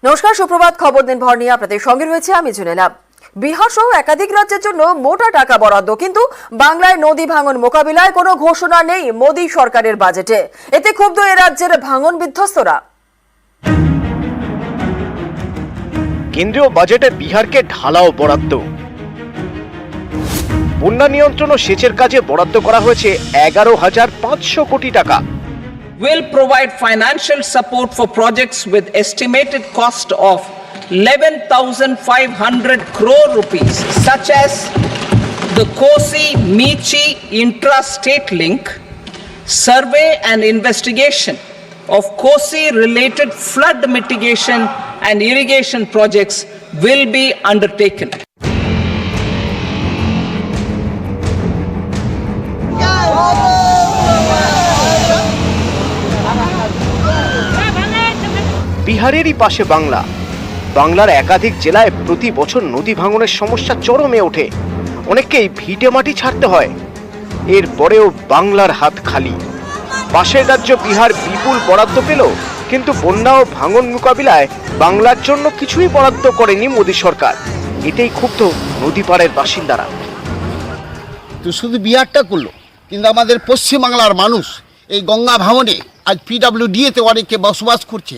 নমস্কার, সুপ্রভাত। খবর দিন ভর নিয়ে আপনাদের সঙ্গে রয়েছে আমি জুনেলা। বিহার সহ একাধিক রাজ্যের জন্য মোটা টাকা বরাদ্দ, কিন্তু বাংলায় নদী ভাঙন মোকাবিলায় কোনো ঘোষণা নেই মোদী সরকারের বাজেটে। এতে ক্ষুব্ধ এ রাজ্যের ভাঙন বিধ্বস্তরা। কেন্দ্রীয় বাজেটে বিহারকে ঢালাও বরাদ্দ। বন্যা নিয়ন্ত্রণ ও সেচের কাজে বরাদ্দ করা হয়েছে 11,500 কোটি টাকা। Will provide financial support for projects with estimated cost of 11,500 crore rupees, such as the Kosi-Michi intra-state link, survey and investigation of Kosi-related flood mitigation and irrigation projects will be undertaken. বিহারেরই পাশে বাংলা। বাংলার একাধিক জেলায় প্রতি বছর নদী ভাঙনের সমস্যা চরমে ওঠে। অনেককেই ভিটে মাটি ছাড়তে হয়। এরপরেও বাংলার হাত খালি। পাশের রাজ্য বিহার বিপুল বরাদ্দ পেল, কিন্তু বন্যা ও ভাঙন মোকাবিলায় বাংলার জন্য কিছুই বরাদ্দ করেনি মোদী সরকার। এতেই ক্ষুব্ধ নদীপাড়ের বাসিন্দারা। তো শুধু বিহারটা করলো, কিন্তু আমাদের পশ্চিমবাংলার মানুষ এই গঙ্গা ভাঙনে আজ PWD-তে অনেকে বসবাস করছে।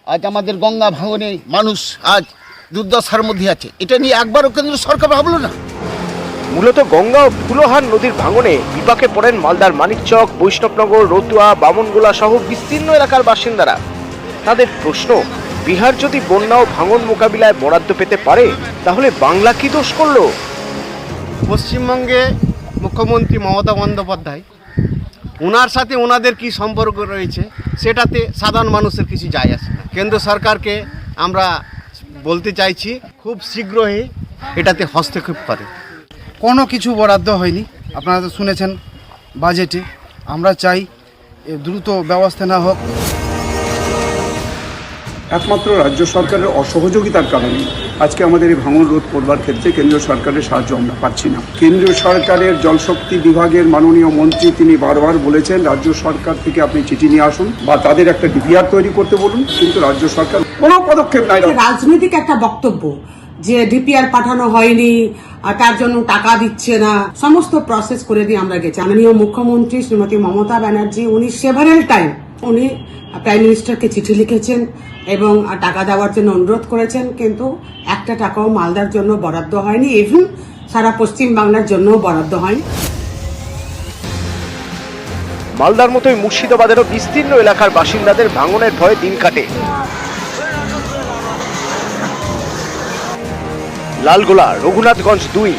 আজ আমাদের গঙ্গা ভাঙনে মানুষ আজ দুর্দশার মধ্যে আছে। এটা নিয়ে একবারও কেন্দ্র সরকার ভাবলো না। মূলত গঙ্গা ও ফুলোহার নদীর ভাঙনে বিপাকে পড়েন মালদার মানিকচক, বৈষ্ণবনগর, রতুয়া, বামনগোলা সহ বিস্তীর্ণ এলাকার বাসিন্দারা। তাদের প্রশ্ন, বিহার যদি বন্যা ও ভাঙন মোকাবিলায় বরাদ্দ পেতে পারে, তাহলে বাংলা কি দোষ করলো? পশ্চিমবঙ্গে মুখ্যমন্ত্রী মমতা বন্দ্যোপাধ্যায়, ওনার সাথে ওনাদের কি সম্পর্ক রয়েছে সেটাতে সাধারণ মানুষের কিছু যায় আসে না। কেন্দ্র সরকারকে আমরা বলতে চাইছি খুব শীঘ্রই এটাতে হস্তক্ষেপ করে। কোনো কিছু বরাদ্দ হয়নি, আপনারা তো শুনেছেন বাজেটে। আমরা চাই দ্রুত ব্যবস্থা না হোক। একমাত্র রাজ্য সরকারের অসহযোগিতার কারণে আজকে আমাদের এই ভাঙন রোধ করবার ক্ষেত্রে কেন্দ্রীয় সরকারের সাহায্য আমরা পাচ্ছি না। কেন্দ্রীয় সরকারের জলশক্তি বিভাগের মাননীয় মন্ত্রী তিনি বারবার বলেছেন রাজ্য সরকার থেকে আপনি চিঠি নিয়ে আসুন বা তাদের একটা ডিপিআর তৈরি করতে বলুন, কিন্তু রাজ্য সরকার কোনো পদক্ষেপ নাই। রাজনৈতিক একটা বক্তব্য যে ডিপিআর পাঠানো হয়নি, তার জন্য টাকা দিচ্ছে না, সমস্ত প্রসেস করে দিয়ে আমরা গেছি। মাননীয় মুখ্যমন্ত্রী শ্রীমতী মমতা ব্যানার্জি উনি সেভারেল টাইম উনি প্রাইম মিনিস্টারকে চিঠি লিখেছেন এবং টাকা দেওয়ার জন্য অনুরোধ করেছেন, কিন্তু একটা টাকাও মালদার জন্য বরাদ্দ হয়নি। ইভেন সারা পশ্চিম বাংলার জন্য বরাদ্দ হয়নি। মালদার মতোই মুর্শিদাবাদেরও বিস্তীর্ণ এলাকার বাসিন্দাদের ভাঙনের ভয়ে দিন কাটে। লালগোলা, রঘুনাথগঞ্জ 2,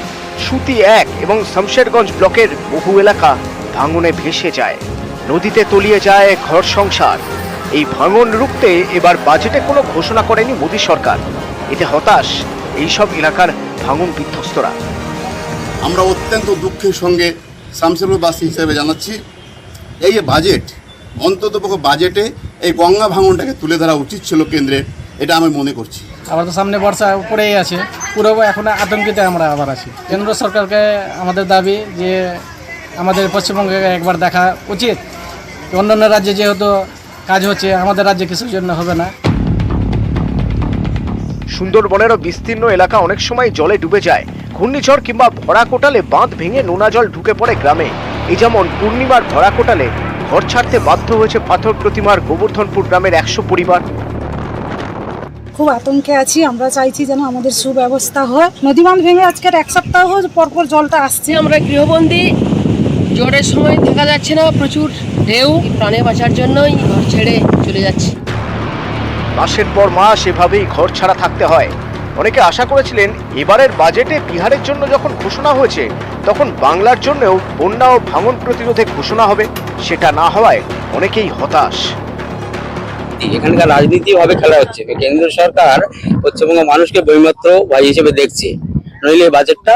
সুতি 1 এবং শমশেরগঞ্জ ব্লকের বহু এলাকা ভাঙনে ভেসে যায়। নদীতে তলিয়ে যায় ঘর সংসার। এই ভাঙন রুখতে এবার বাজেটে কোনো ঘোষণা করেনি মোদী সরকার। এতে হতাশ এইসব এলাকার ভাঙন বিধ্বস্তরা। আমরা অত্যন্ত দুঃখের সঙ্গে শামশেরগঞ্জবাসী হিসেবে জানাচ্ছি, এই যে বাজেট, অন্ততপক্ষে বাজেটে এই গঙ্গা ভাঙনটাকে তুলে ধরা উচিত ছিল কেন্দ্রের, এটা আমি মনে করছি। আবার তো সামনে বর্ষা পড়েই আছে, পুরো এখন আতঙ্কিত আমরা আবার আছি। কেন্দ্র সরকারকে আমাদের দাবি যে আমাদের পশ্চিমবঙ্গে একবার দেখা উচিত। অন্যান্য রাজ্যে যেহেতু কাজ হচ্ছে, আমাদের রাজ্যে কিছুর জন্য হবে না। সুন্দরবনেরও বিস্তীর্ণ এলাকা অনেক সময় জলে ডুবে যায়। ঘূর্ণিঝড় কিংবা ভরা কোটালে বাঁধ ভেঙে নোনা জল ঢুকে পড়ে গ্রামে। এই যেমন পূর্ণিমার ভরা কোটালে ঘর ছাড়তে বাধ্য হয়েছে পাথর প্রতিমার গোবর্ধনপুর গ্রামের 100 পরিবার। খুব আতঙ্কে আছি, আমরা চাইছি যেন আমাদের সুব্যবস্থা হয়। নদী বাঁধ ভেঙে আজকের 1 সপ্তাহ পরপর জলটা আসছে। আমরা গৃহবন্দী, ঝড়ের সময় থাকা যাচ্ছে না, প্রচুর ঢেউ। প্রাণে বাঁচার জন্যই ঘর ছেড়ে চলে যাচ্ছি। মাসের পর মাস এভাবেই ঘর ছাড়া থাকতে হয়। অনেকে আশা করেছিলেন এবারের বাজেটে বিহারের জন্য যখন ঘোষণা হয়েছে তখন বাংলার জন্যও বন্যা ও ভাঙন প্রতিরোধে ঘোষণা হবে। সেটা না হওয়ায় অনেকেই হতাশ। এখানকার রাজনীতি ভাবে খেলা হচ্ছে। কেন্দ্র সরকার পশ্চিমবঙ্গের মানুষকে বৈমাত্র ভাই হিসেবে দেখছে, নইলে বাজেটটা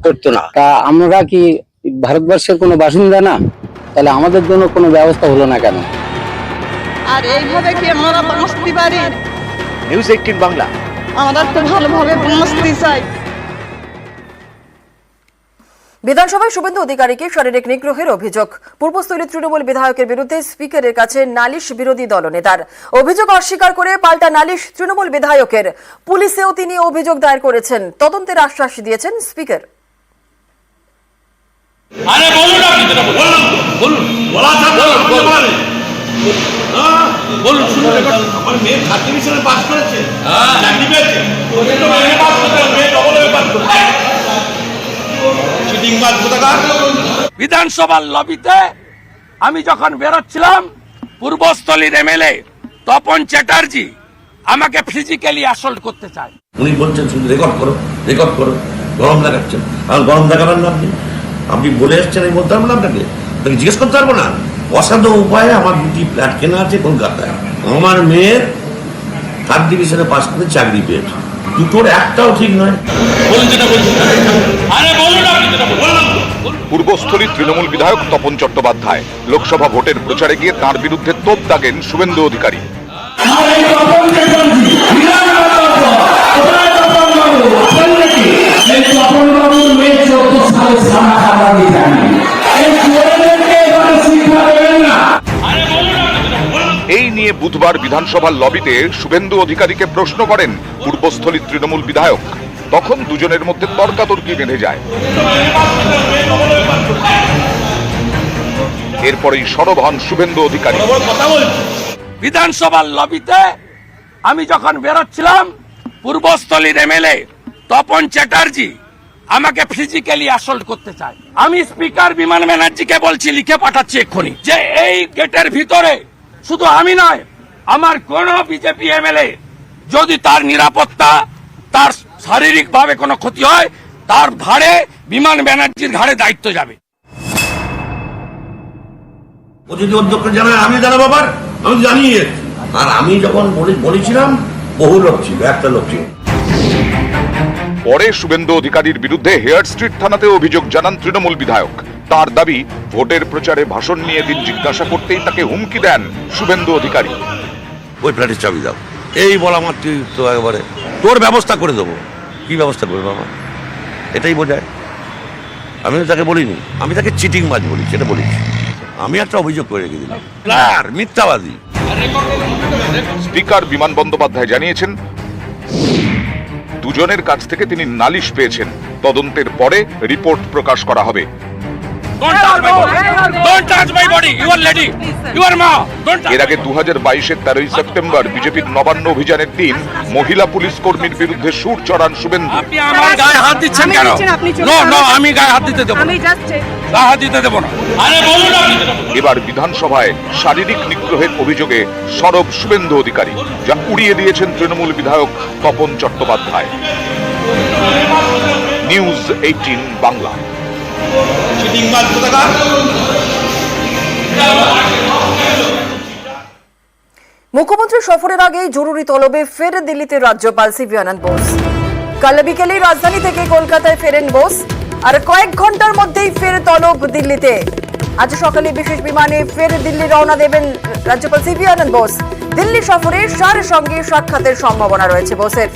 করতো না। তা আমরা কি ভারতবর্ষের কোনো বাসিন্দা না? তাহলে আমাদের জন্য কোনো ব্যবস্থা হলো না কেন? আর এইভাবে কি আমরা বাঁচতে পারি? নিউজ 18 বাংলা। আমরা তো ভালোভাবে বাঁচতে চাই। বিধানসভায় শুভেন্দু অধিকারীকে শারীরিক নিগ্রহের অভিযোগ। পূর্বস্থলীর তৃণমূল বিধায়কের বিরুদ্ধে স্পিকারের কাছে নালিশ বিরোধী দলনেতার। অভিযোগ অস্বীকার করে পাল্টা নালিশ তৃণমূল বিধায়কের। পুলিশেও তিনি অভিযোগ দায়ের করেছেন। তদন্তের আশ্বাস দিয়েছেন স্পিকার। বিধানসভার লবিতে আমি যখন বেরোচ্ছিলাম, পূর্বস্থলীর এমএলএ তপন চ্যাটার্জি আমাকে ফিজিক্যালি অ্যাসল্ট করতে চায়। উনি বলছেন শুধু রেকর্ড করো, গরম দেখাচ্ছেন। আর গরম দেখাবার নাম নেই, আপনি বলে এসছেন, আমি বলতে পারবো না আপনাকে জিজ্ঞেস করতে পারবো না। অসাধ্য উপায়ে আমার দুটি ফ্ল্যাট কেনা আছে কলকাতায়। আমার মেয়ের 3rd ডিভিশনে পাস করে চাকরি পেয়েছে। দুটোর একটাও ঠিক নয়। পূর্বস্থলীর তৃণমূল বিধায়ক তপন চট্টোপাধ্যায় লোকসভা ভোটের প্রচারে গিয়ে তাঁর বিরুদ্ধে তোপ দাগেন শুভেন্দু অধিকারী। এই নিয়ে বুধবার বিধানসভার লবিতে শুভেন্দু অধিকারীকে প্রশ্ন করেন পূর্বস্থলীর তৃণমূল বিধায়ক। তখন দুজনের মধ্যে তর্কাতর্কি বেঁধে যায়। এরপরেই সরব হন শুভেন্দু অধিকারী। বিধানসভার লবিতে আমি যখন বেরোচ্ছিলাম, পূর্বস্থলীর এমএলএ তপন চ্যাটার্জি আমাকে ফিজিক্যালি অ্যাসল্ট করতে চায়। আমি স্পিকার বিমান ব্যানার্জিকে বলছি, লিখে পাঠাচ্ছি এক্ষুনি, যে এই গেটের ভিতরে শুধু আমি নয়, আমার কোন বিজেপি এমএলএ যদি তার নিরাপত্তা, তার শারীরিক ভাবে কোনো ক্ষতি হয়, তার ঘাড়ে, বিমান ব্যানার্জির ঘাড়ে দায়িত্ব যাবে। ও যদি অধ্যক্ষ জানায়, আমি জানাবো, আবার আমি জানিয়ে। আর আমি যখন বলেছিলাম, বহু লোক ছিল, একটা লোক ছিল। পরে শুভেন্দু অধিকারীর বিরুদ্ধে হেয়ার স্ট্রিট থানাতে অভিযোগ জানান তৃণমূল বিধায়ক। তার দাবি, ভোটের প্রচারে ভাষণ নিয়ে দিন জিজ্ঞাসা করতেই তাকে হুমকি দেন শুভেন্দু অধিকারী। ওই ফ্ল্যাটের চাবি দাও, এই বলা মাত্র তো একেবারে তোর ব্যবস্থা করে দেবো। কি ব্যবস্থা করবে বাবা? এটাই বোঝায়। আমি তাকে বলিনি, আমি তাকে চিটিং বাজ বলি, সেটা বলিনি। আমি একটা অভিযোগ করে রেখে দিলাম, মিথ্যাবাদী। স্পিকার বিমান বন্দ্যোপাধ্যায় জানিয়েছেন, দুজনের কাছ থেকে তিনি নালিশ পেয়েছেন। তদন্তের পরে রিপোর্ট প্রকাশ করা হবে। এর আগে 2022-এর 13ই সেপ্টেম্বর বিজেপির নবান্ন অভিযানের দিন মহিলা পুলিশ কর্মীর বিরুদ্ধে সুর চড়ান শুভেন্দু। আপনি আমার গায়ে হাত দিচ্ছেন কেন? নো, আমি গায়ে হাত দিতে দেবো না, গায়ে হাত দিতে দেবো না। এবার বিধানসভায় শারীরিক নিগ্রহের অভিযোগে সরব শুভেন্দু অধিকারী, যা উড়িয়ে দিয়েছেন তৃণমূল বিধায়ক তপন চট্টোপাধ্যায়। নিউজ 18 বাংলা। মুখ্যমন্ত্রী সফরের আগেই জরুরি তলবে ফের দিল্লিতে রাজ্যপাল সিভি আনন্দ বোস। কাল বিকেলে রাজধানী থেকে কলকাতায় ফেরেন বোস, আর কয়েক ঘন্টার মধ্যেই ফের তলব দিল্লিতে। আজ সকালে বিশেষ বিমানে ফের দিল্লি রওনা দেবেন রাজ্যপাল সিভি আনন্দ বোস। দিল্লি সফরে শাহর সঙ্গে সাক্ষাতের সম্ভাবনা রয়েছে বোসের।